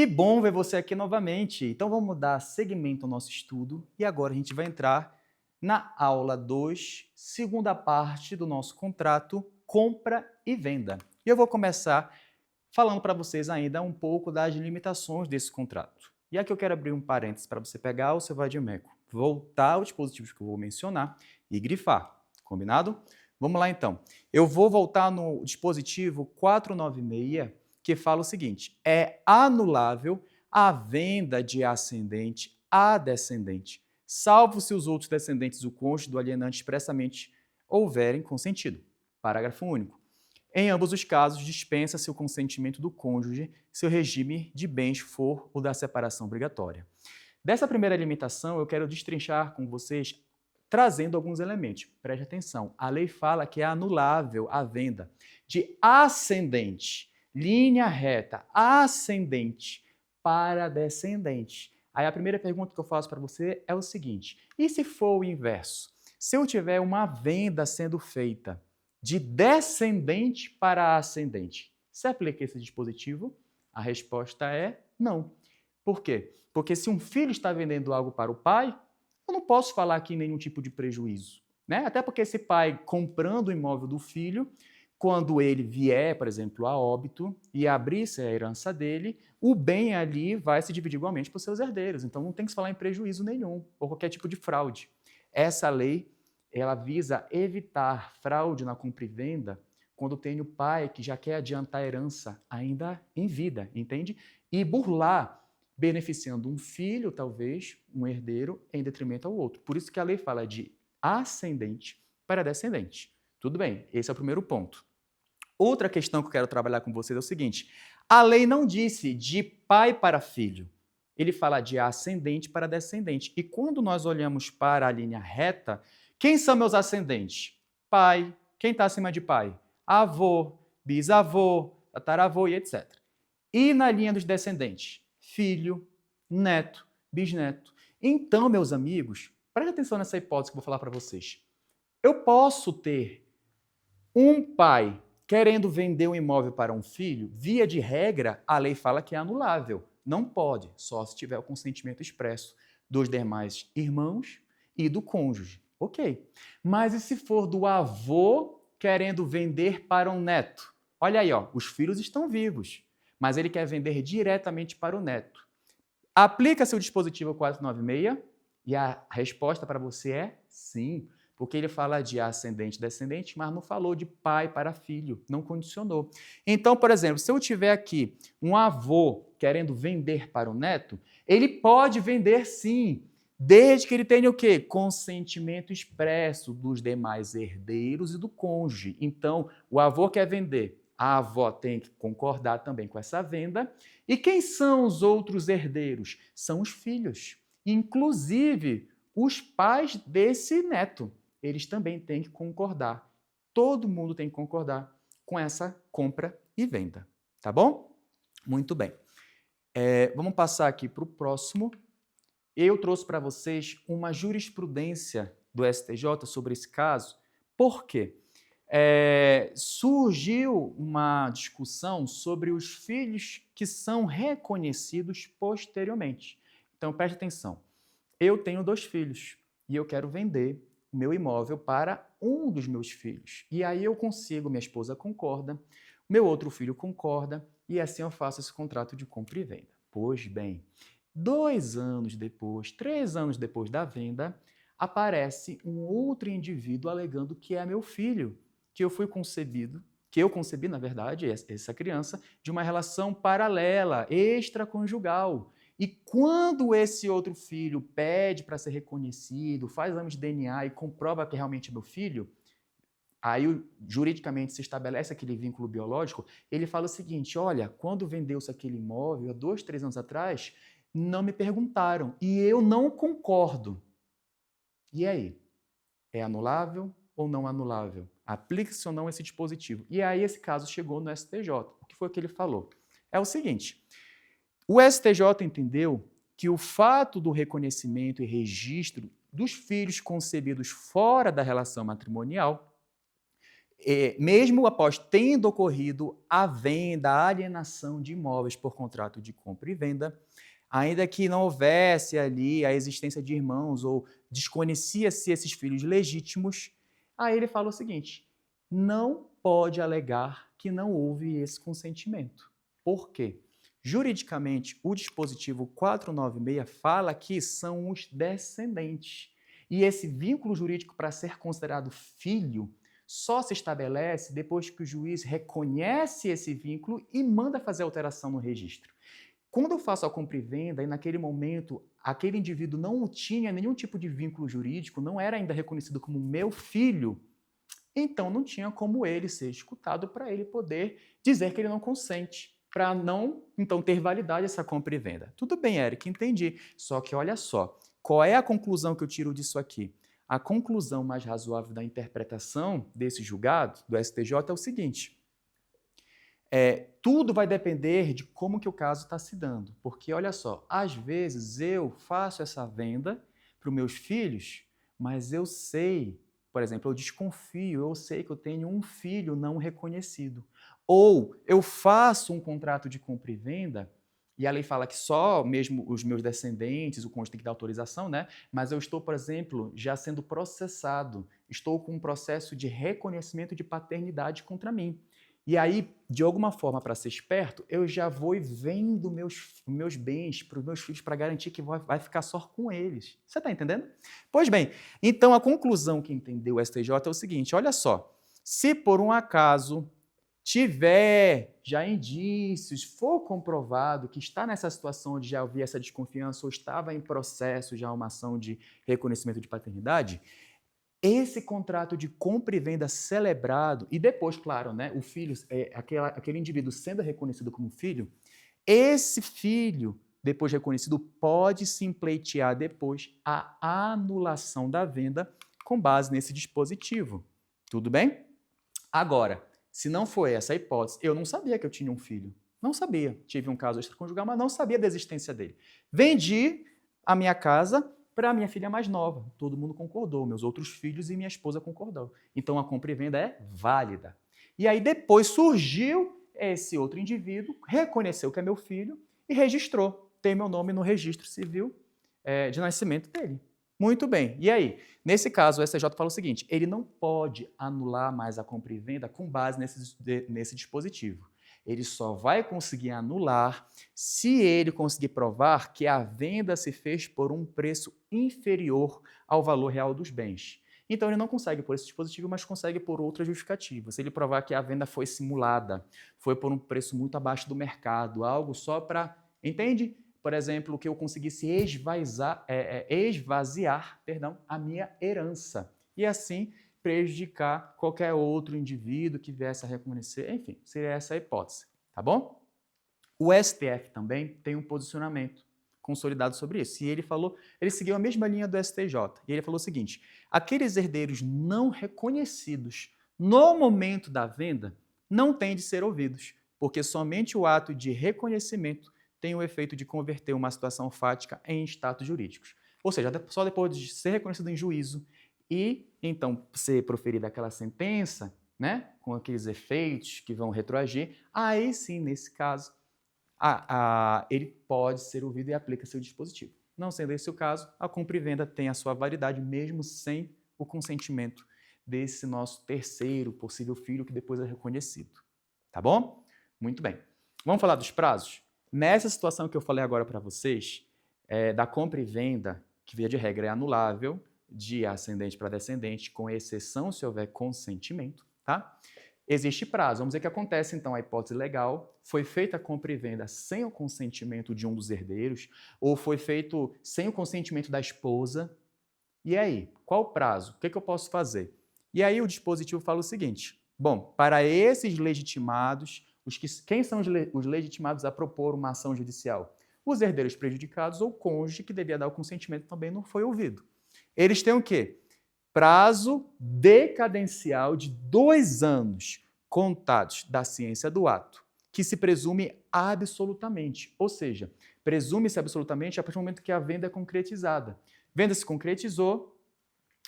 Que bom ver você aqui novamente. Então vamos dar seguimento ao nosso estudo e agora a gente vai entrar na aula 2, segunda parte do nosso contrato compra e venda. E eu vou começar falando para vocês ainda um pouco das limitações desse contrato. E aqui eu quero abrir um parênteses para você pegar o seu vadimeco, voltar aos dispositivos que eu vou mencionar e grifar. Combinado? Vamos lá então. Eu vou voltar no dispositivo 496, que fala o seguinte: é anulável a venda de ascendente a descendente, salvo se os outros descendentes do cônjuge do alienante expressamente houverem consentido. Parágrafo único. Em ambos os casos, dispensa-se o consentimento do cônjuge se o regime de bens for o da separação obrigatória. Dessa primeira limitação, eu quero destrinchar com vocês trazendo alguns elementos. Preste atenção, a lei fala que é anulável a venda de ascendente, linha reta, ascendente para descendente. Aí a primeira pergunta que eu faço para você é o seguinte: e se for o inverso? Se eu tiver uma venda sendo feita de descendente para ascendente, se aplica esse dispositivo? A resposta é não. Por quê? Porque se um filho está vendendo algo para o pai, eu não posso falar aqui nenhum tipo de prejuízo, né? Até porque esse pai comprando o imóvel do filho, quando ele vier, por exemplo, a óbito e abrir-se a herança dele, o bem ali vai se dividir igualmente para os seus herdeiros. Então não tem que se falar em prejuízo nenhum ou qualquer tipo de fraude. Essa lei, ela visa evitar fraude na compra e venda quando tem o pai que já quer adiantar a herança ainda em vida, entende? E burlar, beneficiando um filho, talvez, um herdeiro, em detrimento ao outro. Por isso que a lei fala de ascendente para descendente. Tudo bem, esse é o primeiro ponto. Outra questão que eu quero trabalhar com vocês é o seguinte: a lei não disse de pai para filho. Ele fala de ascendente para descendente. E quando nós olhamos para a linha reta, quem são meus ascendentes? Pai. Quem está acima de pai? Avô, bisavô, tataravô e etc. E na linha dos descendentes? Filho, neto, bisneto. Então, meus amigos, preste atenção nessa hipótese que eu vou falar para vocês. Eu posso ter um pai querendo vender um imóvel para um filho, via de regra, a lei fala que é anulável. Não pode, só se tiver o consentimento expresso dos demais irmãos e do cônjuge. Ok. Mas e se for do avô querendo vender para um neto? Olha aí, ó, os filhos estão vivos, mas ele quer vender diretamente para o neto. Aplica-se o dispositivo 496 e a resposta para você é sim, porque ele fala de ascendente e descendente, mas não falou de pai para filho, não condicionou. Então, por exemplo, se eu tiver aqui um avô querendo vender para o neto, ele pode vender sim, desde que ele tenha o quê? Consentimento expresso dos demais herdeiros e do cônjuge. Então, o avô quer vender, a avó tem que concordar também com essa venda. E quem são os outros herdeiros? São os filhos, inclusive os pais desse neto. Eles também têm que concordar. Todo mundo tem que concordar com essa compra e venda. Tá bom? Muito bem. Vamos passar aqui para o próximo. Eu trouxe para vocês uma jurisprudência do STJ sobre esse caso. Por quê? Surgiu uma discussão sobre os filhos que são reconhecidos posteriormente. Então, preste atenção. Eu tenho 2 filhos e eu quero vender o meu imóvel para um dos meus filhos. E aí eu consigo, minha esposa concorda, meu outro filho concorda, e assim eu faço esse contrato de compra e venda. Pois bem, 2 anos depois, 3 anos depois da venda, aparece um outro indivíduo alegando que é meu filho, que eu concebi, na verdade, essa criança, de uma relação paralela, extraconjugal. E quando esse outro filho pede para ser reconhecido, faz exame de DNA e comprova que realmente é meu filho, aí juridicamente se estabelece aquele vínculo biológico, ele fala o seguinte: olha, quando vendeu-se aquele imóvel há 2, 3 anos atrás, não me perguntaram e eu não concordo. E aí? É anulável ou não anulável? Aplica-se ou não esse dispositivo? E aí esse caso chegou no STJ. O que foi que ele falou? É o seguinte: o STJ entendeu que o fato do reconhecimento e registro dos filhos concebidos fora da relação matrimonial, mesmo após tendo ocorrido a venda, a alienação de imóveis por contrato de compra e venda, ainda que não houvesse ali a existência de irmãos ou desconhecia-se esses filhos legítimos, aí ele fala o seguinte: não pode alegar que não houve esse consentimento. Por quê? Juridicamente, o dispositivo 496 fala que são os descendentes. E esse vínculo jurídico, para ser considerado filho, só se estabelece depois que o juiz reconhece esse vínculo e manda fazer alteração no registro. Quando eu faço a compra e venda, e naquele momento aquele indivíduo não tinha nenhum tipo de vínculo jurídico, não era ainda reconhecido como meu filho, então não tinha como ele ser escutado para ele poder dizer que ele não consente, para não, então, ter validade essa compra e venda. Tudo bem, Eric, entendi. Só que olha só, qual é a conclusão que eu tiro disso aqui? A conclusão mais razoável da interpretação desse julgado, do STJ, é o seguinte: tudo vai depender de como que o caso está se dando. Porque, olha só, às vezes eu faço essa venda para os meus filhos, mas eu sei, por exemplo, eu desconfio, eu sei que eu tenho um filho não reconhecido. Ou eu faço um contrato de compra e venda, e a lei fala que só mesmo os meus descendentes, o cônjuge tem que dar autorização, né? Mas eu estou, por exemplo, já sendo processado, estou com um processo de reconhecimento de paternidade contra mim. E aí, de alguma forma, para ser esperto, eu já vou e vendo meus bens para os meus filhos para garantir que vai ficar só com eles. Você está entendendo? Pois bem, então a conclusão que entendeu o STJ é o seguinte: olha só, se por um acaso tiver já indícios, for comprovado que está nessa situação onde já havia essa desconfiança ou estava em processo já uma ação de reconhecimento de paternidade, esse contrato de compra e venda celebrado, e depois, claro, né, o filho, aquele indivíduo sendo reconhecido como filho, esse filho, depois reconhecido, pode sim pleitear depois a anulação da venda com base nesse dispositivo. Tudo bem? Agora, se não foi essa a hipótese, eu não sabia que eu tinha um filho. Não sabia. Tive um caso extraconjugal, mas não sabia da existência dele. Vendi a minha casa para a minha filha mais nova. Todo mundo concordou, meus outros filhos e minha esposa concordou. Então a compra e venda é válida. E aí depois surgiu esse outro indivíduo, reconheceu que é meu filho e registrou. Tem meu nome no registro civil de nascimento dele. Muito bem. E aí? Nesse caso, o STJ fala o seguinte: ele não pode anular mais a compra e venda com base nesse dispositivo. Ele só vai conseguir anular se ele conseguir provar que a venda se fez por um preço inferior ao valor real dos bens. Então, ele não consegue por esse dispositivo, mas consegue por outra justificativa. Se ele provar que a venda foi simulada, foi por um preço muito abaixo do mercado, algo só para... Entende? Por exemplo, que eu conseguisse esvaziar a minha herança. E assim prejudicar qualquer outro indivíduo que viesse a reconhecer. Enfim, seria essa a hipótese. Tá bom? O STF também tem um posicionamento consolidado sobre isso. E ele seguiu a mesma linha do STJ. E ele falou o seguinte: aqueles herdeiros não reconhecidos no momento da venda não têm de ser ouvidos, porque somente o ato de reconhecimento tem o efeito de converter uma situação fática em status jurídicos. Ou seja, só depois de ser reconhecido em juízo e, então, ser proferida aquela sentença, né, com aqueles efeitos que vão retroagir, aí sim, nesse caso, ele pode ser ouvido e aplica seu dispositivo. Não sendo esse o caso, a compra e venda tem a sua validade mesmo sem o consentimento desse nosso terceiro possível filho que depois é reconhecido. Tá bom? Muito bem. Vamos falar dos prazos? Nessa situação que eu falei agora para vocês, da compra e venda, que via de regra é anulável, de ascendente para descendente, com exceção se houver consentimento, tá? Existe prazo. Vamos dizer que acontece, então, a hipótese legal, foi feita a compra e venda sem o consentimento de um dos herdeiros, ou foi feito sem o consentimento da esposa. E aí, qual o prazo? O que eu posso fazer? E aí o dispositivo fala o seguinte: bom, para esses legitimados, quem são os legitimados a propor uma ação judicial? Os herdeiros prejudicados ou o cônjuge que devia dar o consentimento também não foi ouvido. Eles têm o quê? Prazo decadencial de 2 anos contados da ciência do ato, que se presume absolutamente. Ou seja, presume-se absolutamente a partir do momento que a venda é concretizada. Venda se concretizou,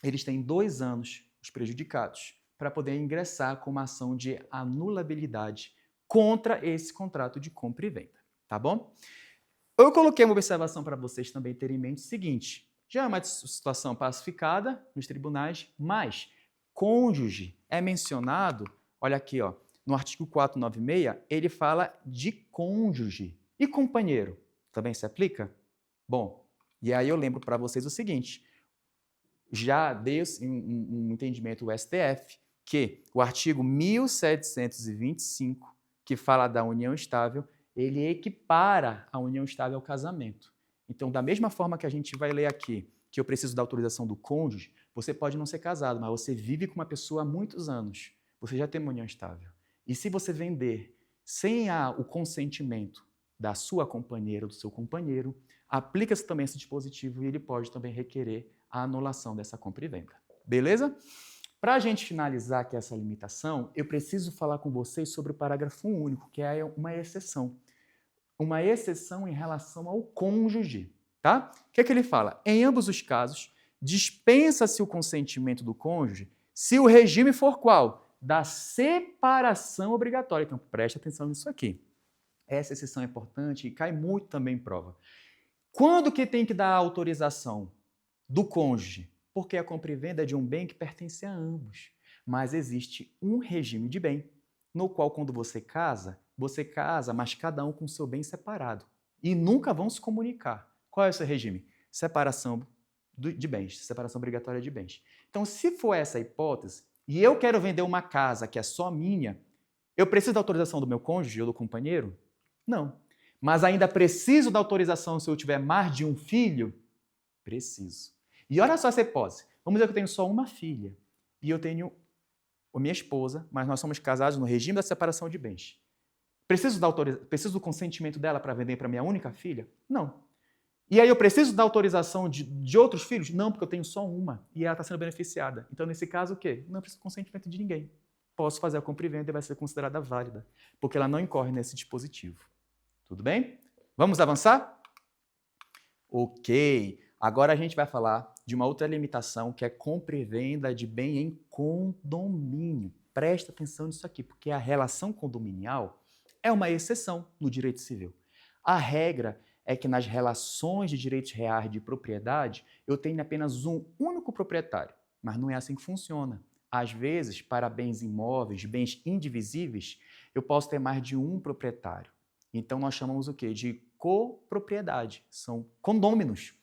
eles têm 2 anos, os prejudicados, para poder ingressar com uma ação de anulabilidade contra esse contrato de compra e venda, tá bom? Eu coloquei uma observação para vocês também terem em mente o seguinte: já é uma situação pacificada nos tribunais, mas cônjuge é mencionado, olha aqui, ó, no artigo 496, ele fala de cônjuge. E companheiro, também se aplica? Bom, e aí eu lembro para vocês o seguinte: já deu um entendimento do STF que o artigo 1725, que fala da união estável, ele equipara a união estável ao casamento. Então, da mesma forma que a gente vai ler aqui, que eu preciso da autorização do cônjuge, você pode não ser casado, mas você vive com uma pessoa há muitos anos. Você já tem uma união estável. E se você vender sem o consentimento da sua companheira ou do seu companheiro, aplica-se também esse dispositivo e ele pode também requerer a anulação dessa compra e venda. Beleza? Para a gente finalizar aqui essa limitação, eu preciso falar com vocês sobre o parágrafo único, que é uma exceção. Uma exceção em relação ao cônjuge, tá? O que é que ele fala? Em ambos os casos, dispensa-se o consentimento do cônjuge se o regime for qual? Da separação obrigatória. Então, preste atenção nisso aqui. Essa exceção é importante e cai muito também em prova. Quando que tem que dar a autorização do cônjuge? Porque a compra e venda é de um bem que pertence a ambos. Mas existe um regime de bem, no qual, quando você casa, mas cada um com seu bem separado. E nunca vão se comunicar. Qual é o seu regime? Separação de bens, separação obrigatória de bens. Então, se for essa a hipótese, e eu quero vender uma casa que é só minha, eu preciso da autorização do meu cônjuge ou do companheiro? Não. Mas ainda preciso da autorização se eu tiver mais de um filho? Preciso. E olha só essa hipótese. Vamos dizer que eu tenho só uma filha e eu tenho a minha esposa, mas nós somos casados no regime da separação de bens. Preciso do consentimento dela para vender para minha única filha? Não. E aí eu preciso da autorização de outros filhos? Não, porque eu tenho só uma e ela está sendo beneficiada. Então, nesse caso, o quê? Não preciso do consentimento de ninguém. Posso fazer a compra e venda e vai ser considerada válida, porque ela não incorre nesse dispositivo. Tudo bem? Vamos avançar? Ok. Agora a gente vai falar de uma outra limitação, que é compra e venda de bem em condomínio. Presta atenção nisso aqui, porque a relação condominial é uma exceção no direito civil. A regra é que nas relações de direitos reais de propriedade, eu tenho apenas um único proprietário, mas não é assim que funciona. Às vezes, para bens imóveis, bens indivisíveis, eu posso ter mais de um proprietário. Então, nós chamamos o quê? De copropriedade. São condôminos.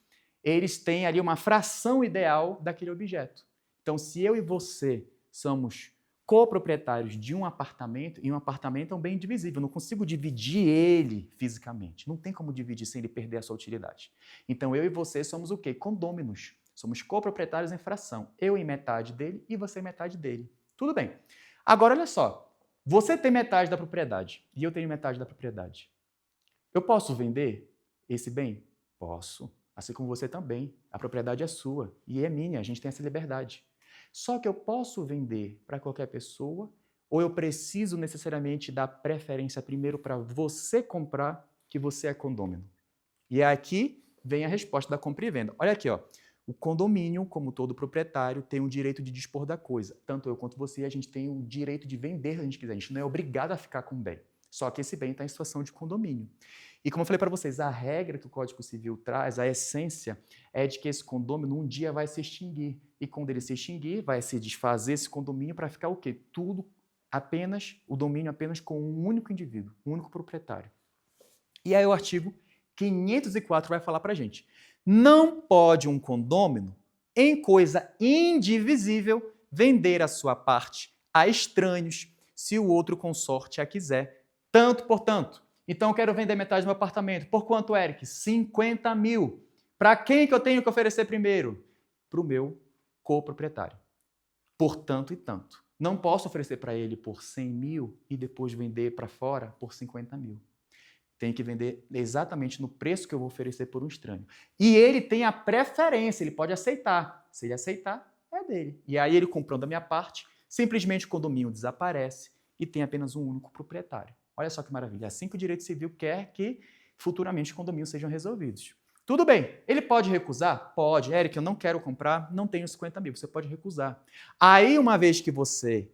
Eles têm ali uma fração ideal daquele objeto. Então, se eu e você somos coproprietários de um apartamento, e um apartamento é um bem indivisível, eu não consigo dividir ele fisicamente. Não tem como dividir sem ele perder a sua utilidade. Então, eu e você somos o quê? Condôminos. Somos coproprietários em fração. Eu em metade dele e você em metade dele. Tudo bem. Agora, olha só. Você tem metade da propriedade e eu tenho metade da propriedade. Eu posso vender esse bem? Posso. Assim como você também. A propriedade é sua e é minha, a gente tem essa liberdade. Só que eu posso vender para qualquer pessoa ou eu preciso necessariamente dar preferência primeiro para você comprar, que você é condômino? E aqui vem a resposta da compra e venda. Olha aqui, ó. O condomínio, como todo proprietário, tem o direito de dispor da coisa. Tanto eu quanto você, a gente tem o direito de vender se a gente quiser. A gente não é obrigado a ficar com o bem. Só que esse bem está em situação de condomínio. E como eu falei para vocês, a regra que o Código Civil traz, a essência, é de que esse condomínio um dia vai se extinguir. E quando ele se extinguir, vai se desfazer esse condomínio para ficar o quê? Tudo apenas, o domínio apenas com um único indivíduo, um único proprietário. E aí o artigo 504 vai falar para a gente. Não pode um condômino, em coisa indivisível, vender a sua parte a estranhos, se o outro consorte a quiser. Tanto por tanto. Então, eu quero vender metade do meu apartamento. Por quanto, Eric? 50 mil. Para quem que eu tenho que oferecer primeiro? Para o meu coproprietário. Por tanto e tanto. Não posso oferecer para ele por 100 mil e depois vender para fora por 50 mil. Tem que vender exatamente no preço que eu vou oferecer por um estranho. E ele tem a preferência, ele pode aceitar. Se ele aceitar, é dele. E aí ele comprando a minha parte, simplesmente o condomínio desaparece e tem apenas um único proprietário. Olha só que maravilha. É assim que o direito civil quer que futuramente os condomínios sejam resolvidos. Tudo bem, ele pode recusar? Pode. Eric, eu não quero comprar, não tenho 50 mil. Você pode recusar. Aí, uma vez que você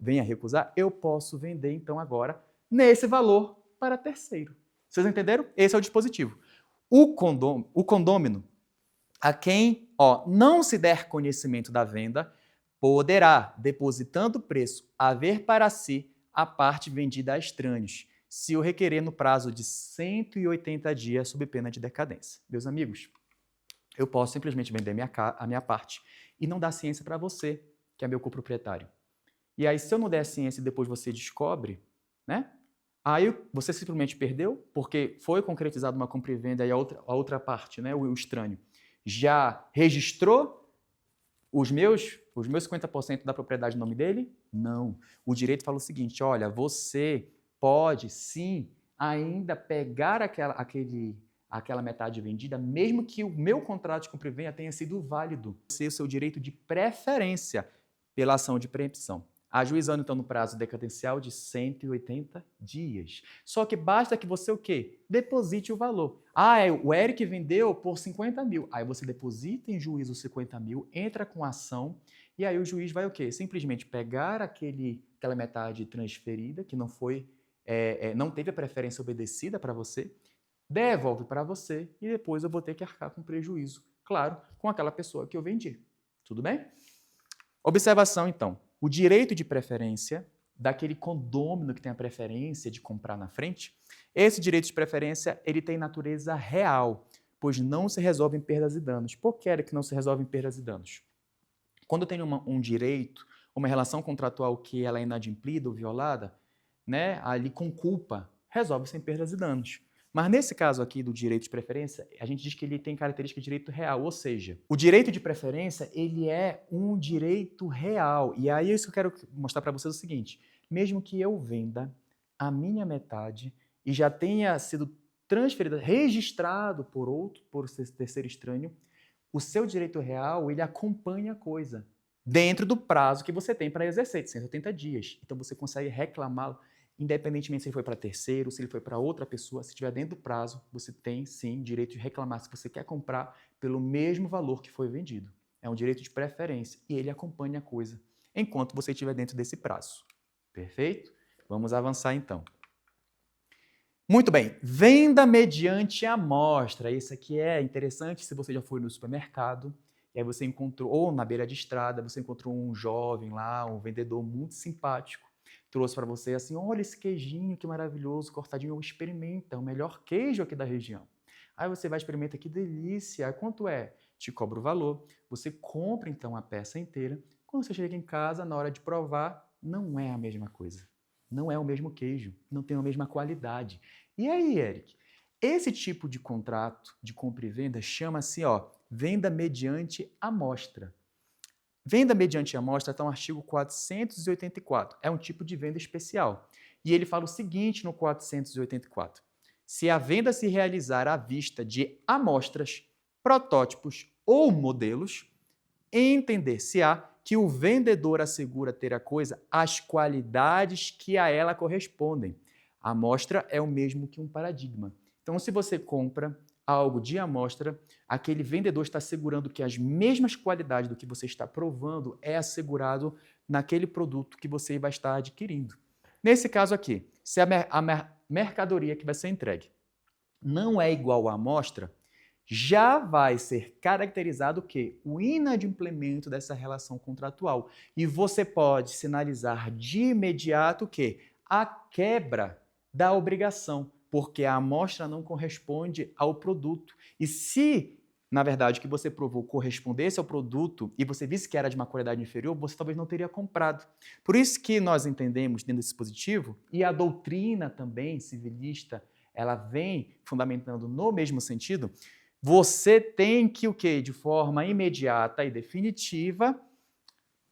venha recusar, eu posso vender, então, agora, nesse valor para terceiro. Vocês entenderam? Esse é o dispositivo. O condômino, a quem não se der conhecimento da venda, poderá, depositando o preço, haver para si a parte vendida a estranhos, se o requerer no prazo de 180 dias, sob pena de decadência. Meus amigos, eu posso simplesmente vender a minha parte e não dar ciência para você, que é meu coproprietário. E aí, se eu não der ciência e depois você descobre, né? Aí você simplesmente perdeu, porque foi concretizada uma compra e venda e a outra parte, né, o estranho, já registrou os meus 50% da propriedade no nome dele? Não. O direito fala o seguinte, olha, você pode sim ainda pegar aquela metade vendida, mesmo que o meu contrato de compra e venda tenha sido válido. Esse é o seu direito de preferência pela ação de preempção. Ajuizando, então, no prazo decadencial de 180 dias. Só que basta que você o quê? Deposite o valor. O Eric vendeu por 50 mil. Aí você deposita em juízo os 50 mil, entra com a ação, e aí o juiz vai o quê? Simplesmente pegar aquela metade transferida, que não foi, não teve a preferência obedecida para você, devolve para você, e depois eu vou ter que arcar com prejuízo. Claro, com aquela pessoa que eu vendi. Tudo bem? Observação, então. O direito de preferência daquele condômino que tem a preferência de comprar na frente, esse direito de preferência ele tem natureza real, pois não se resolve em perdas e danos. Por que é que não se resolve em perdas e danos? Quando eu tenho um direito, uma relação contratual que ela é inadimplida ou violada, né, ali com culpa, resolve-se em perdas e danos. Mas nesse caso aqui do direito de preferência, a gente diz que ele tem característica de direito real, ou seja, o direito de preferência ele é um direito real. E aí isso que eu quero mostrar para vocês o seguinte, mesmo que eu venda a minha metade e já tenha sido transferido, registrado por terceiro estranho, o seu direito real ele acompanha a coisa dentro do prazo que você tem para exercer, de 180 dias. Então você consegue reclamá-lo independentemente se ele foi para terceiro, se ele foi para outra pessoa, se estiver dentro do prazo, você tem sim direito de reclamar se você quer comprar pelo mesmo valor que foi vendido. É um direito de preferência e ele acompanha a coisa enquanto você estiver dentro desse prazo. Perfeito? Vamos avançar então. Muito bem, venda mediante amostra. Isso aqui é interessante se você já foi no supermercado e aí você encontrou, ou na beira de estrada, você encontrou um jovem lá, um vendedor muito simpático, trouxe para você assim, olha esse queijinho que maravilhoso, cortadinho, experimenta, é o melhor queijo aqui da região. Aí você vai experimentar, que delícia, quanto é? Te cobra o valor, você compra então a peça inteira, quando você chega em casa, na hora de provar, não é a mesma coisa. Não é o mesmo queijo, não tem a mesma qualidade. E aí, Eric? Esse tipo de contrato de compra e venda chama-se venda mediante amostra. Venda mediante amostra está no artigo 484. É um tipo de venda especial. E ele fala o seguinte no 484. Se a venda se realizar à vista de amostras, protótipos ou modelos, entender-se-á que o vendedor assegura ter a coisa as qualidades que a ela correspondem. A amostra é o mesmo que um paradigma. Então, se você compra algo de amostra, aquele vendedor está assegurando que as mesmas qualidades do que você está provando é assegurado naquele produto que você vai estar adquirindo. Nesse caso aqui, se a mercadoria que vai ser entregue não é igual à amostra, já vai ser caracterizado o quê? O inadimplemento dessa relação contratual. E você pode sinalizar de imediato o quê? A quebra da obrigação, porque a amostra não corresponde ao produto. E se, na verdade, o que você provou correspondesse ao produto e você visse que era de uma qualidade inferior, você talvez não teria comprado. Por isso que nós entendemos dentro desse dispositivo, e a doutrina também civilista, ela vem fundamentando no mesmo sentido, você tem que o quê? De forma imediata e definitiva,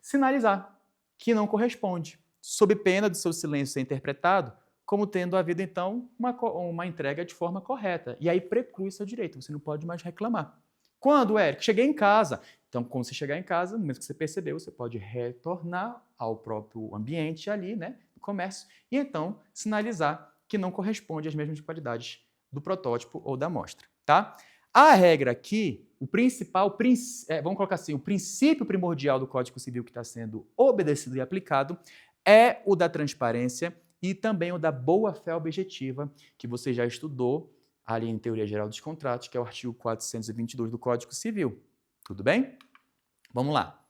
sinalizar que não corresponde, sob pena do seu silêncio ser interpretado como tendo havido, então, uma entrega de forma correta. E aí preclui seu direito, você não pode mais reclamar. Quando, Eric? Cheguei em casa. Então, quando você chegar em casa, no momento que você percebeu, você pode retornar ao próprio ambiente ali, né, do comércio, e então sinalizar que não corresponde às mesmas qualidades do protótipo ou da amostra, tá? A regra aqui, o principal, vamos colocar assim, o princípio primordial do Código Civil que está sendo obedecido e aplicado é o da transparência e também o da boa-fé objetiva, que você já estudou ali em Teoria Geral dos Contratos, que é o artigo 422 do Código Civil. Tudo bem? Vamos lá.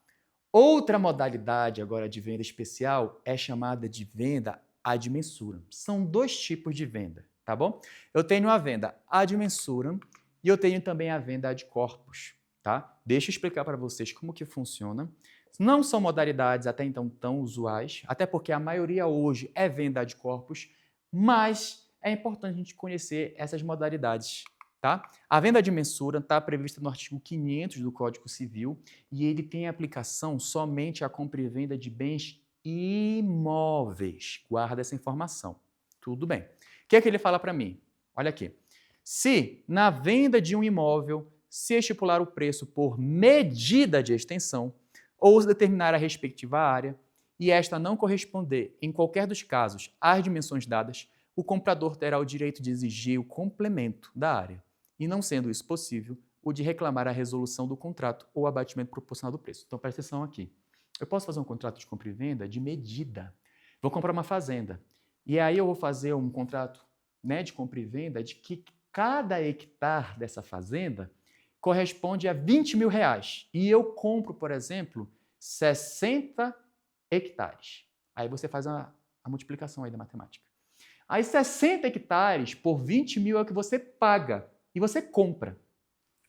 Outra modalidade agora de venda especial é chamada de venda ad mensuram. São dois tipos de venda, tá bom? Eu tenho a venda ad mensuram e eu tenho também a venda ad corpus, tá? Deixa eu explicar para vocês como que funciona. Não são modalidades até então tão usuais, até porque a maioria hoje é venda ad corpus, mas é importante a gente conhecer essas modalidades, tá? A venda ad mensuram está prevista no artigo 500 do Código Civil e ele tem aplicação somente à compra e venda de bens imóveis. Guarda essa informação. Tudo bem. O que é que ele fala para mim? Olha aqui. Se na venda de um imóvel se estipular o preço por medida de extensão ou se determinar a respectiva área e esta não corresponder, em qualquer dos casos, às dimensões dadas, o comprador terá o direito de exigir o complemento da área e, não sendo isso possível, o de reclamar a resolução do contrato ou abatimento proporcional do preço. Então, presta atenção aqui. Eu posso fazer um contrato de compra e venda de medida. Vou comprar uma fazenda e aí eu vou fazer um contrato, né, de compra e venda de que cada hectare dessa fazenda corresponde a 20 mil reais. E eu compro, por exemplo, 60 hectares. Aí você faz a multiplicação aí da matemática. Aí 60 hectares por 20 mil é o que você paga e você compra.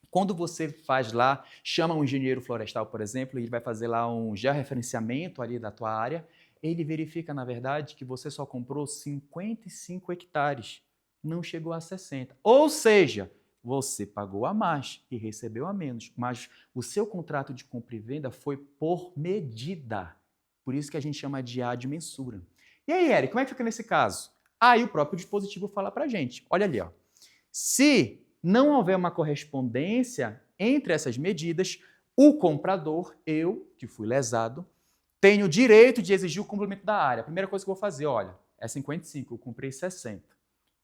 Quando você faz lá, chama um engenheiro florestal, por exemplo, e ele vai fazer lá um georreferenciamento ali da tua área, ele verifica, na verdade, que você só comprou 55 hectares, não chegou a 60. Ou seja, você pagou a mais e recebeu a menos, mas o seu contrato de compra e venda foi por medida. Por isso que a gente chama de ad mensuram. E aí, Eric, como é que fica nesse caso? Aí o próprio dispositivo fala para a gente. Olha ali, ó. Se não houver uma correspondência entre essas medidas, o comprador, eu, que fui lesado, tenho o direito de exigir o complemento da área. A primeira coisa que eu vou fazer, olha, é 55, eu comprei 60.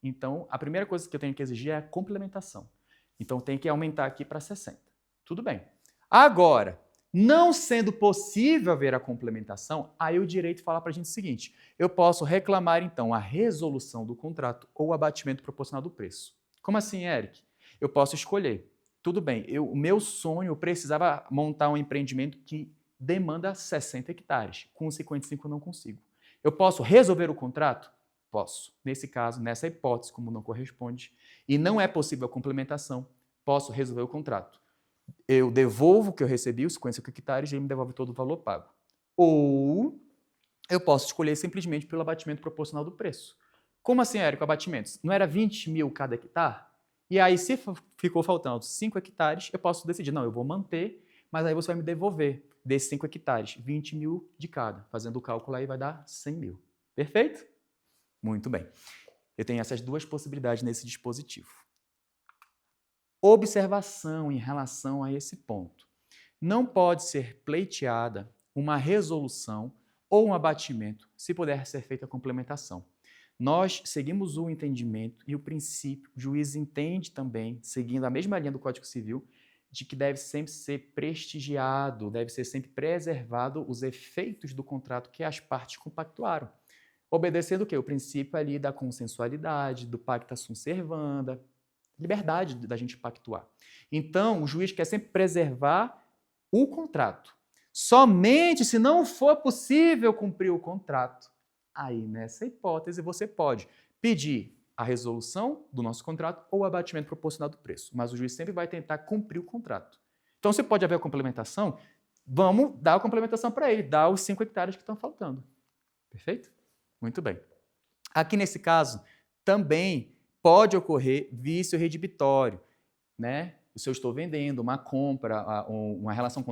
Então, a primeira coisa que eu tenho que exigir é a complementação. Então, tem que aumentar aqui para 60. Tudo bem. Agora, não sendo possível haver a complementação, aí o direito fala para a gente o seguinte: eu posso reclamar, então, a resolução do contrato ou o abatimento proporcional do preço. Como assim, Eric? Eu posso escolher. Tudo bem, o meu sonho, eu precisava montar um empreendimento que demanda 60 hectares. Com 55 eu não consigo. Eu posso resolver o contrato? Posso. Nesse caso, nessa hipótese, como não corresponde, e não é possível a complementação, posso resolver o contrato. Eu devolvo o que eu recebi, os 55 hectares, e ele me devolve todo o valor pago. Ou eu posso escolher simplesmente pelo abatimento proporcional do preço. Como assim, Érico, abatimentos? Não era 20 mil cada hectare? E aí, se ficou faltando 5 hectares, eu posso decidir, não, eu vou manter, mas aí você vai me devolver desses 5 hectares, 20 mil de cada. Fazendo o cálculo aí vai dar 100 mil. Perfeito? Muito bem. Eu tenho essas duas possibilidades nesse dispositivo. Observação em relação a esse ponto. Não pode ser pleiteada uma resolução ou um abatimento se puder ser feita a complementação. Nós seguimos o entendimento e o princípio, o juiz entende também, seguindo a mesma linha do Código Civil, de que deve sempre ser prestigiado, deve ser sempre preservado os efeitos do contrato que as partes compactuaram. Obedecendo o quê? O princípio ali da consensualidade, do pacta sunt servanda, liberdade da gente pactuar. Então, o juiz quer sempre preservar o contrato. Somente se não for possível cumprir o contrato, aí nessa hipótese você pode pedir a resolução do nosso contrato ou o abatimento proporcional do preço, mas o juiz sempre vai tentar cumprir o contrato. Então, se pode haver a complementação, vamos dar a complementação para ele, dar os 5 hectares que estão faltando. Perfeito? Muito bem. Aqui nesse caso, também pode ocorrer vício redibitório, né? Se eu estou vendendo uma compra, uma relação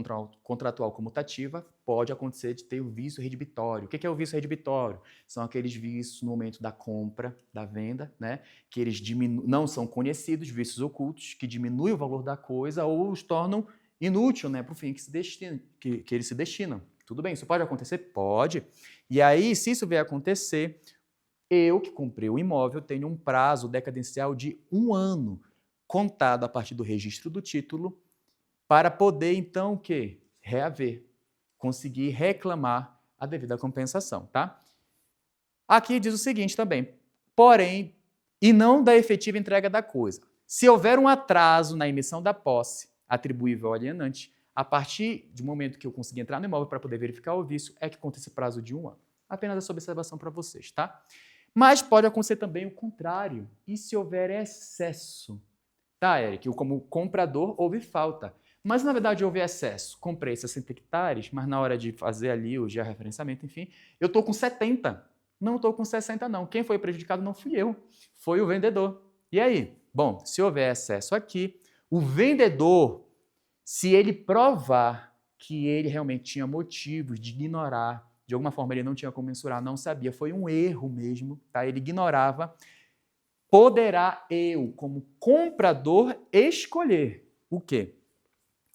contratual comutativa, pode acontecer de ter o vício redibitório. O que é o vício redibitório? São aqueles vícios no momento da compra, da venda, né? Que eles não são conhecidos, vícios ocultos, que diminuem o valor da coisa ou os tornam inútil, né, para o fim que eles se destinam. Tudo bem, isso pode acontecer? Pode. E aí, se isso vier a acontecer, eu que comprei o imóvel tenho um prazo decadencial de 1 ano contado a partir do registro do título, para poder, então, o quê? Reaver, conseguir reclamar a devida compensação, tá? Aqui diz o seguinte também, porém, e não da efetiva entrega da coisa. Se houver um atraso na emissão da posse atribuível ao alienante, a partir do momento que eu conseguir entrar no imóvel para poder verificar o vício, é que conta esse prazo de 1 ano. Apenas essa observação para vocês, tá? Mas pode acontecer também o contrário. E se houver excesso? Tá, Eric? Como comprador, houve falta. Mas, na verdade, houve excesso. Comprei 60 hectares, mas na hora de fazer ali o georreferenciamento, enfim, eu estou com 70. Não estou com 60, não. Quem foi prejudicado não fui eu, foi o vendedor. E aí? Bom, se houver excesso aqui, o vendedor, se ele provar que ele realmente tinha motivos de ignorar, de alguma forma ele não tinha como mensurar, não sabia, foi um erro mesmo, tá? Ele ignorava, poderá eu, como comprador, escolher o quê?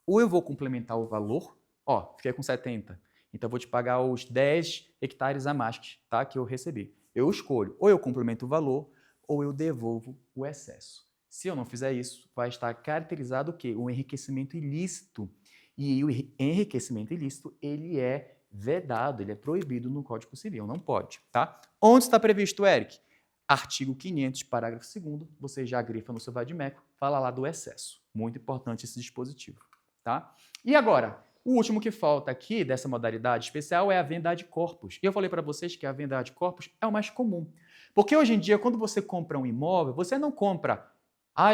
Ou eu vou complementar o valor, ó, fiquei com 70, então eu vou te pagar os 10 hectares a mais, tá, que eu recebi. Eu escolho, ou eu complemento o valor, ou eu devolvo o excesso. Se eu não fizer isso, vai estar caracterizado o quê? Um enriquecimento ilícito. E o enriquecimento ilícito, ele é vedado, ele é proibido no Código Civil, não pode, tá? Onde está previsto, Eric? Artigo 500, parágrafo 2º, você já grifa no seu vadimeco, fala lá do excesso. Muito importante esse dispositivo, tá? E agora, o último que falta aqui dessa modalidade especial é a venda ad corpus. E eu falei para vocês que a venda ad corpus é o mais comum. Porque hoje em dia, quando você compra um imóvel, você não compra,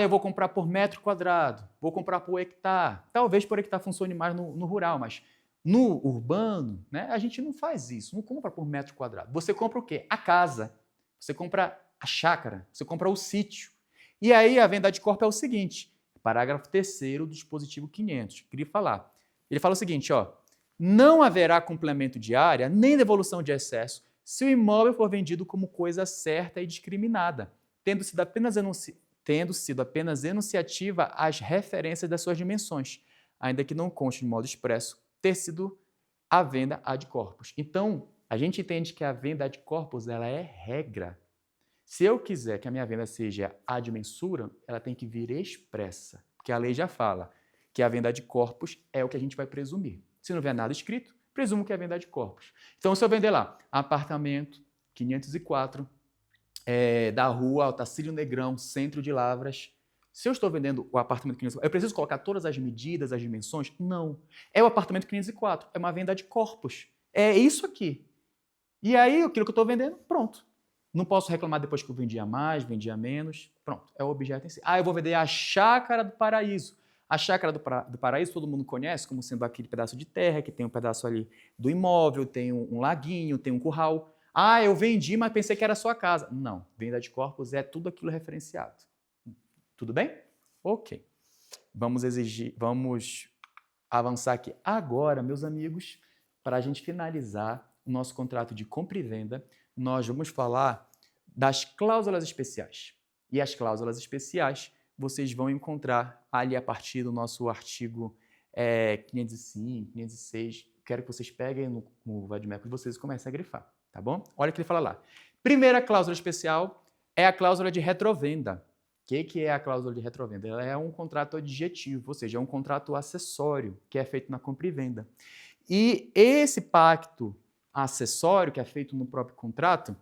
eu vou comprar por metro quadrado, vou comprar por hectare. Talvez por hectare funcione mais no rural, mas no urbano, né, a gente não faz isso, não compra por metro quadrado. Você compra o quê? A casa, você compra a chácara, você compra o sítio. E aí a venda de corpo é o seguinte, parágrafo 3º do dispositivo 500, queria falar. Ele fala o seguinte, ó, não haverá complemento de área nem devolução de excesso se o imóvel for vendido como coisa certa e discriminada, tendo sido apenas enunciativa as referências das suas dimensões, ainda que não conste de modo expresso ter sido a venda ad corpus. Então, a gente entende que a venda ad corpus ela é regra. Se eu quiser que a minha venda seja ad mensura, ela tem que vir expressa, porque a lei já fala que a venda ad corpus é o que a gente vai presumir. Se não vier nada escrito, presumo que é a venda ad corpus. Então, se eu vender lá, apartamento 504, da rua Altacílio Negrão, centro de Lavras, se eu estou vendendo o apartamento 504, eu preciso colocar todas as medidas, as dimensões? Não. É o apartamento 504, é uma venda de corpus. É isso aqui. E aí, aquilo que eu estou vendendo, pronto. Não posso reclamar depois que eu vendia mais, vendia menos. Pronto, é o objeto em si. Eu vou vender a Chácara do Paraíso. A Chácara do Paraíso todo mundo conhece como sendo aquele pedaço de terra, que tem um pedaço ali do imóvel, tem um laguinho, tem um curral. Eu vendi, mas pensei que era só a casa. Não, venda de corpus é tudo aquilo referenciado. Tudo bem? Ok. Vamos avançar aqui agora, meus amigos, para a gente finalizar o nosso contrato de compra e venda. Nós vamos falar das cláusulas especiais. E as cláusulas especiais vocês vão encontrar ali a partir do nosso artigo 505, 506. Quero que vocês peguem no vadimeco de vocês e comecem a grifar, tá bom? Olha o que ele fala lá. Primeira cláusula especial é a cláusula de retrovenda. O que é a cláusula de retrovenda? Ela é um contrato adjetivo, ou seja, é um contrato acessório que é feito na compra e venda. E esse pacto acessório, que é feito no próprio contrato,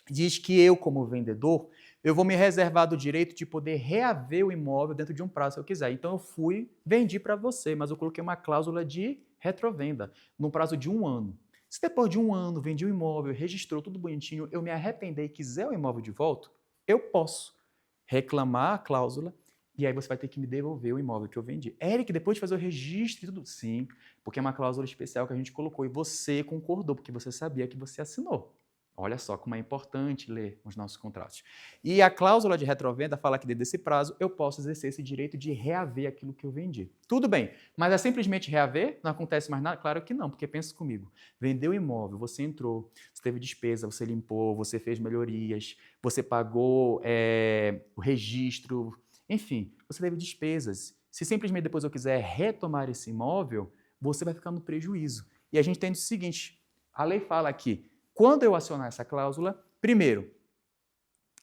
diz que eu, como vendedor, eu vou me reservar do direito de poder reaver o imóvel dentro de um prazo se eu quiser. Então, eu vendi para você, mas eu coloquei uma cláusula de retrovenda, no prazo de 1 ano. Se depois de 1 ano vendi o imóvel, registrou tudo bonitinho, eu me arrepender e quiser o imóvel de volta, eu posso reclamar a cláusula e aí você vai ter que me devolver o imóvel que eu vendi. Eric, depois de fazer o registro e tudo? Sim, porque é uma cláusula especial que a gente colocou e você concordou, porque você sabia que você assinou. Olha só como é importante ler os nossos contratos. E a cláusula de retrovenda fala que dentro desse prazo eu posso exercer esse direito de reaver aquilo que eu vendi. Tudo bem, mas é simplesmente reaver? Não acontece mais nada? Claro que não, porque pensa comigo. Vendeu o imóvel, você entrou, você teve despesa, você limpou, você fez melhorias, você pagou o registro, enfim, você teve despesas. Se simplesmente depois eu quiser retomar esse imóvel, você vai ficar no prejuízo. E a gente tem o seguinte, a lei fala aqui, quando eu acionar essa cláusula, primeiro,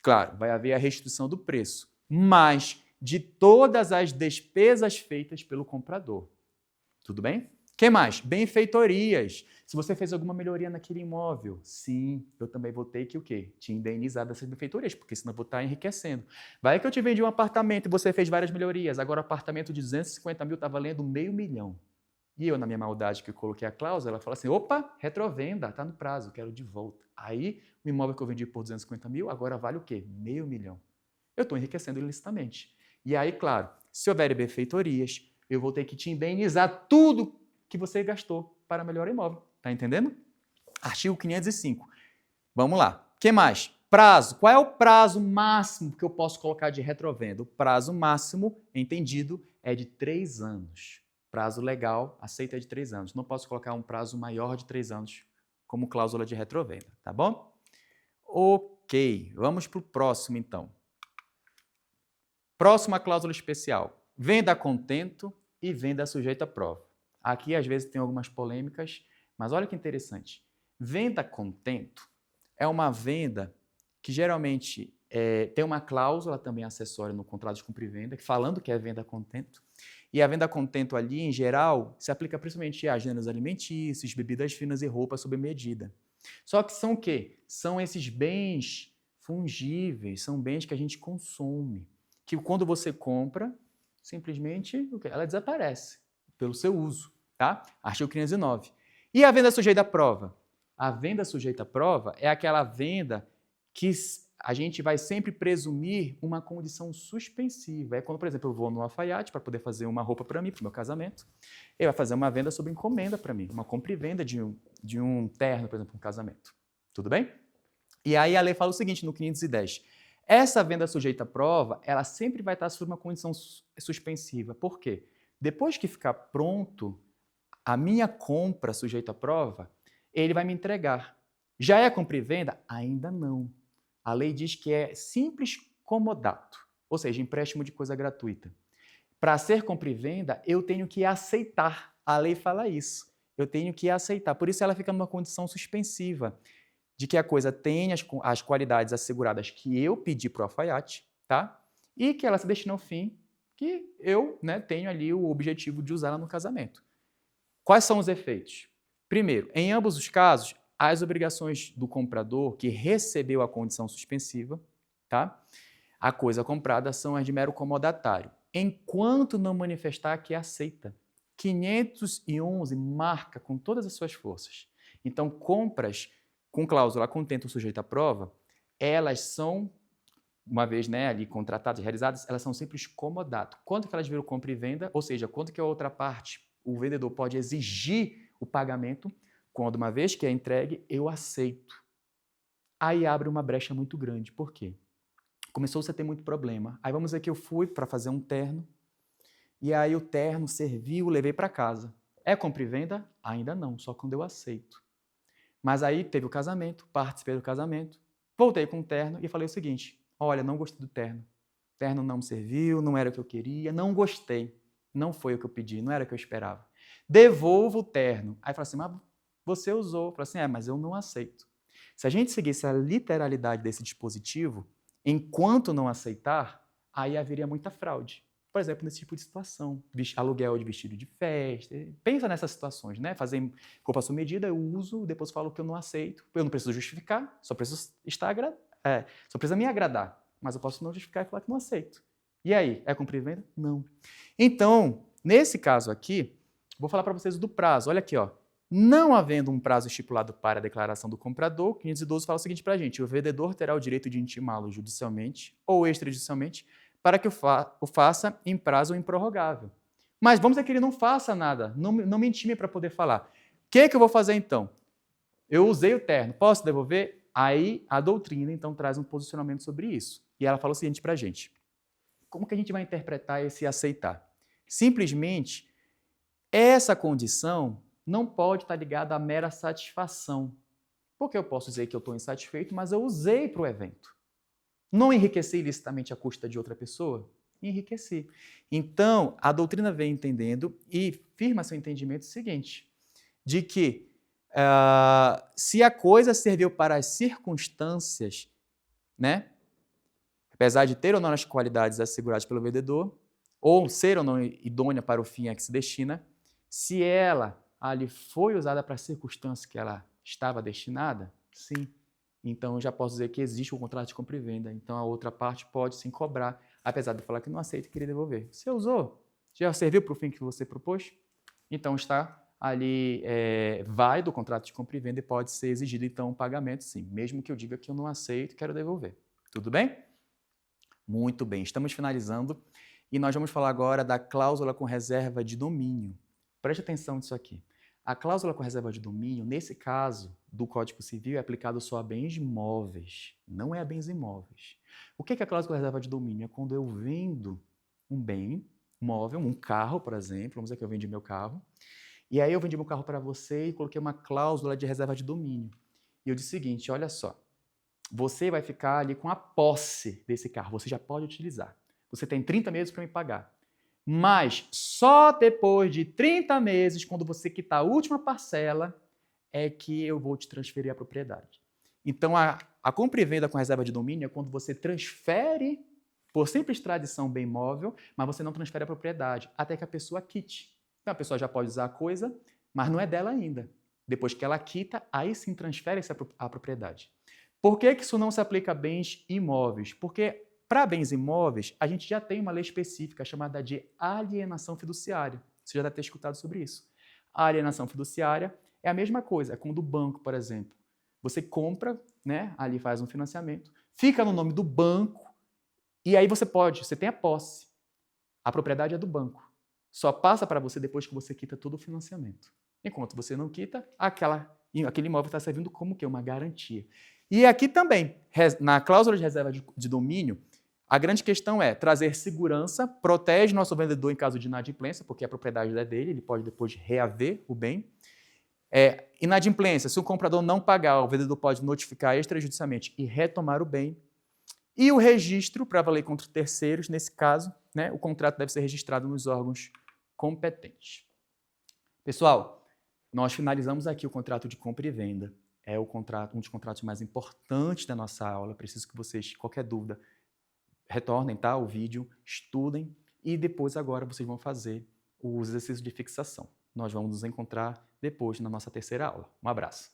claro, vai haver a restituição do preço, mas de todas as despesas feitas pelo comprador. Tudo bem? O que mais? Benfeitorias. Se você fez alguma melhoria naquele imóvel, sim, eu também vou ter que o quê? Te indenizar dessas benfeitorias, porque senão eu vou estar enriquecendo. Vai que eu te vendi um apartamento e você fez várias melhorias, agora o apartamento de 250 mil está valendo R$500 mil. E eu, na minha maldade, que eu coloquei a cláusula, ela fala assim, opa, retrovenda, está no prazo, quero de volta. Aí, o imóvel que eu vendi por 250 mil, agora vale o quê? R$500 mil. Eu estou enriquecendo ilicitamente. E aí, claro, se houver benfeitorias, eu vou ter que te indenizar tudo que você gastou para melhorar o imóvel. Está entendendo? Artigo 505. Vamos lá. O que mais? Prazo. Qual é o prazo máximo que eu posso colocar de retrovenda? O prazo máximo, entendido, é de 3 anos. Prazo legal, aceita de 3 anos. Não posso colocar um prazo maior de 3 anos como cláusula de retrovenda, tá bom? Ok, vamos para o próximo, então. Próxima cláusula especial. Venda a contento e venda sujeita a prova. Aqui, às vezes, tem algumas polêmicas, mas olha que interessante. Venda a contento é uma venda que geralmente tem uma cláusula também acessória no contrato de compra e venda, falando que é venda a contento. E a venda a contento ali, em geral, se aplica principalmente a gêneros alimentícios, bebidas finas e roupas sob medida. Só que são o quê? São esses bens fungíveis, são bens que a gente consome, que quando você compra, simplesmente ela desaparece pelo seu uso, tá? Artigo 509. E a venda sujeita à prova? A venda sujeita à prova é aquela venda que a gente vai sempre presumir uma condição suspensiva. É quando, por exemplo, eu vou no alfaiate para poder fazer uma roupa para mim, para o meu casamento, ele vai fazer uma venda sob encomenda para mim, uma compra e venda de um terno, por exemplo, um casamento. Tudo bem? E aí a lei fala o seguinte no 510. Essa venda sujeita à prova, ela sempre vai estar sob uma condição suspensiva. Por quê? Depois que ficar pronto a minha compra sujeita à prova, ele vai me entregar. Já é compra e venda? Ainda não. A lei diz que é simples comodato, ou seja, empréstimo de coisa gratuita. Para ser compra e venda, eu tenho que aceitar. A lei fala isso. Eu tenho que aceitar. Por isso ela fica numa condição suspensiva, de que a coisa tenha as qualidades asseguradas que eu pedi para o alfaiate, tá? E que ela se destine ao fim que eu tenho ali o objetivo de usá-la no casamento. Quais são os efeitos? Primeiro, em ambos os casos, as obrigações do comprador que recebeu a condição suspensiva, tá? A coisa comprada são as de mero comodatário, enquanto não manifestar que aceita. 511 marca com todas as suas forças. Então, compras com cláusula contento sujeito à prova, elas são, uma vez ali contratadas, realizadas, elas são sempre comodato. Quando que elas viram compra e venda, ou seja, quando que a outra parte, o vendedor pode exigir o pagamento, quando uma vez que é entregue, eu aceito. Aí abre uma brecha muito grande. Por quê? Começou-se a ter muito problema. Aí vamos dizer que eu fui para fazer um terno, e aí o terno serviu, levei para casa. É compra e venda? Ainda não, só quando eu aceito. Mas aí teve o casamento, participei do casamento, voltei com o terno e falei o seguinte, olha, não gostei do terno. O terno não me serviu, não era o que eu queria, não gostei. Não foi o que eu pedi, não era o que eu esperava. Devolvo o terno. Aí fala assim, mas você usou. Fala assim, mas eu não aceito. Se a gente seguisse a literalidade desse dispositivo, enquanto não aceitar, aí haveria muita fraude. Por exemplo, nesse tipo de situação, aluguel de vestido de festa, pensa nessas situações, né? Fazer roupa sob medida, eu uso, depois falo que eu não aceito, eu não preciso justificar, só preciso só precisa me agradar, mas eu posso não justificar e falar que não aceito. E aí, é cumprir venda? Não. Então, nesse caso aqui, vou falar para vocês do prazo. Olha aqui, ó. Não havendo um prazo estipulado para a declaração do comprador, 512 fala o seguinte para a gente, o vendedor terá o direito de intimá-lo judicialmente ou extrajudicialmente para que o faça em prazo improrrogável. Mas vamos dizer que ele não faça nada, não me intime para poder falar. O que eu vou fazer então? Eu usei o terno, posso devolver? Aí a doutrina então traz um posicionamento sobre isso. E ela fala o seguinte para a gente, como que a gente vai interpretar esse aceitar? Simplesmente, essa condição não pode estar ligada à mera satisfação. Porque eu posso dizer que eu estou insatisfeito, mas eu usei para o evento. Não enriqueci ilicitamente à custa de outra pessoa? Enriqueci. Então, a doutrina vem entendendo e firma seu entendimento seguinte, de que se a coisa serviu para as circunstâncias, né? apesar de ter ou não as qualidades asseguradas pelo vendedor, ou ser ou não idônea para o fim a que se destina, se ela ali foi usada para a circunstância que ela estava destinada, sim. Então, eu já posso dizer que existe um contrato de compra e venda. Então, a outra parte pode sim cobrar, apesar de falar que não aceita e querer devolver. Você usou? Já serviu para o fim que você propôs? Então, está ali válido o contrato de compra e venda e pode ser exigido, então, um pagamento, sim. Mesmo que eu diga que eu não aceito e quero devolver. Tudo bem? Muito bem. Estamos finalizando. E nós vamos falar agora da cláusula com reserva de domínio. Preste atenção nisso aqui. A cláusula com reserva de domínio, nesse caso do Código Civil, é aplicada só a bens móveis, não é a bens imóveis. O que é a cláusula com reserva de domínio? É quando eu vendo um bem móvel, um carro, por exemplo, vamos dizer que eu vendi meu carro, e aí eu vendi meu carro para você e coloquei uma cláusula de reserva de domínio. E eu disse o seguinte, olha só, você vai ficar ali com a posse desse carro, você já pode utilizar. Você tem 30 meses para me pagar. Mas só depois de 30 meses, quando você quitar a última parcela, é que eu vou te transferir a propriedade. Então, a compra e venda com reserva de domínio é quando você transfere, por simples tradição, bem imóvel, mas você não transfere a propriedade, até que a pessoa quite. Então, a pessoa já pode usar a coisa, mas não é dela ainda. Depois que ela quita, aí sim transfere a propriedade. Por que isso não se aplica a bens imóveis? Porque para bens imóveis, a gente já tem uma lei específica chamada de alienação fiduciária. Você já deve ter escutado sobre isso. A alienação fiduciária é a mesma coisa, é quando o banco, por exemplo, você compra, né, ali faz um financiamento, fica no nome do banco, e aí você tem a posse. A propriedade é do banco. Só passa para você depois que você quita todo o financiamento. Enquanto você não quita, aquele imóvel está servindo como que uma garantia. E aqui também, na cláusula de reserva de domínio, a grande questão é trazer segurança, protege nosso vendedor em caso de inadimplência, porque a propriedade é dele, ele pode depois reaver o bem. Inadimplência, se o comprador não pagar, o vendedor pode notificar extrajudicialmente e retomar o bem. E o registro, para valer contra terceiros, nesse caso, né, o contrato deve ser registrado nos órgãos competentes. Pessoal, nós finalizamos aqui o contrato de compra e venda. É um dos contratos mais importantes da nossa aula. Preciso que vocês, qualquer dúvida, retornem, tá, o vídeo, estudem e depois agora vocês vão fazer os exercícios de fixação. Nós vamos nos encontrar depois na nossa terceira aula. Um abraço.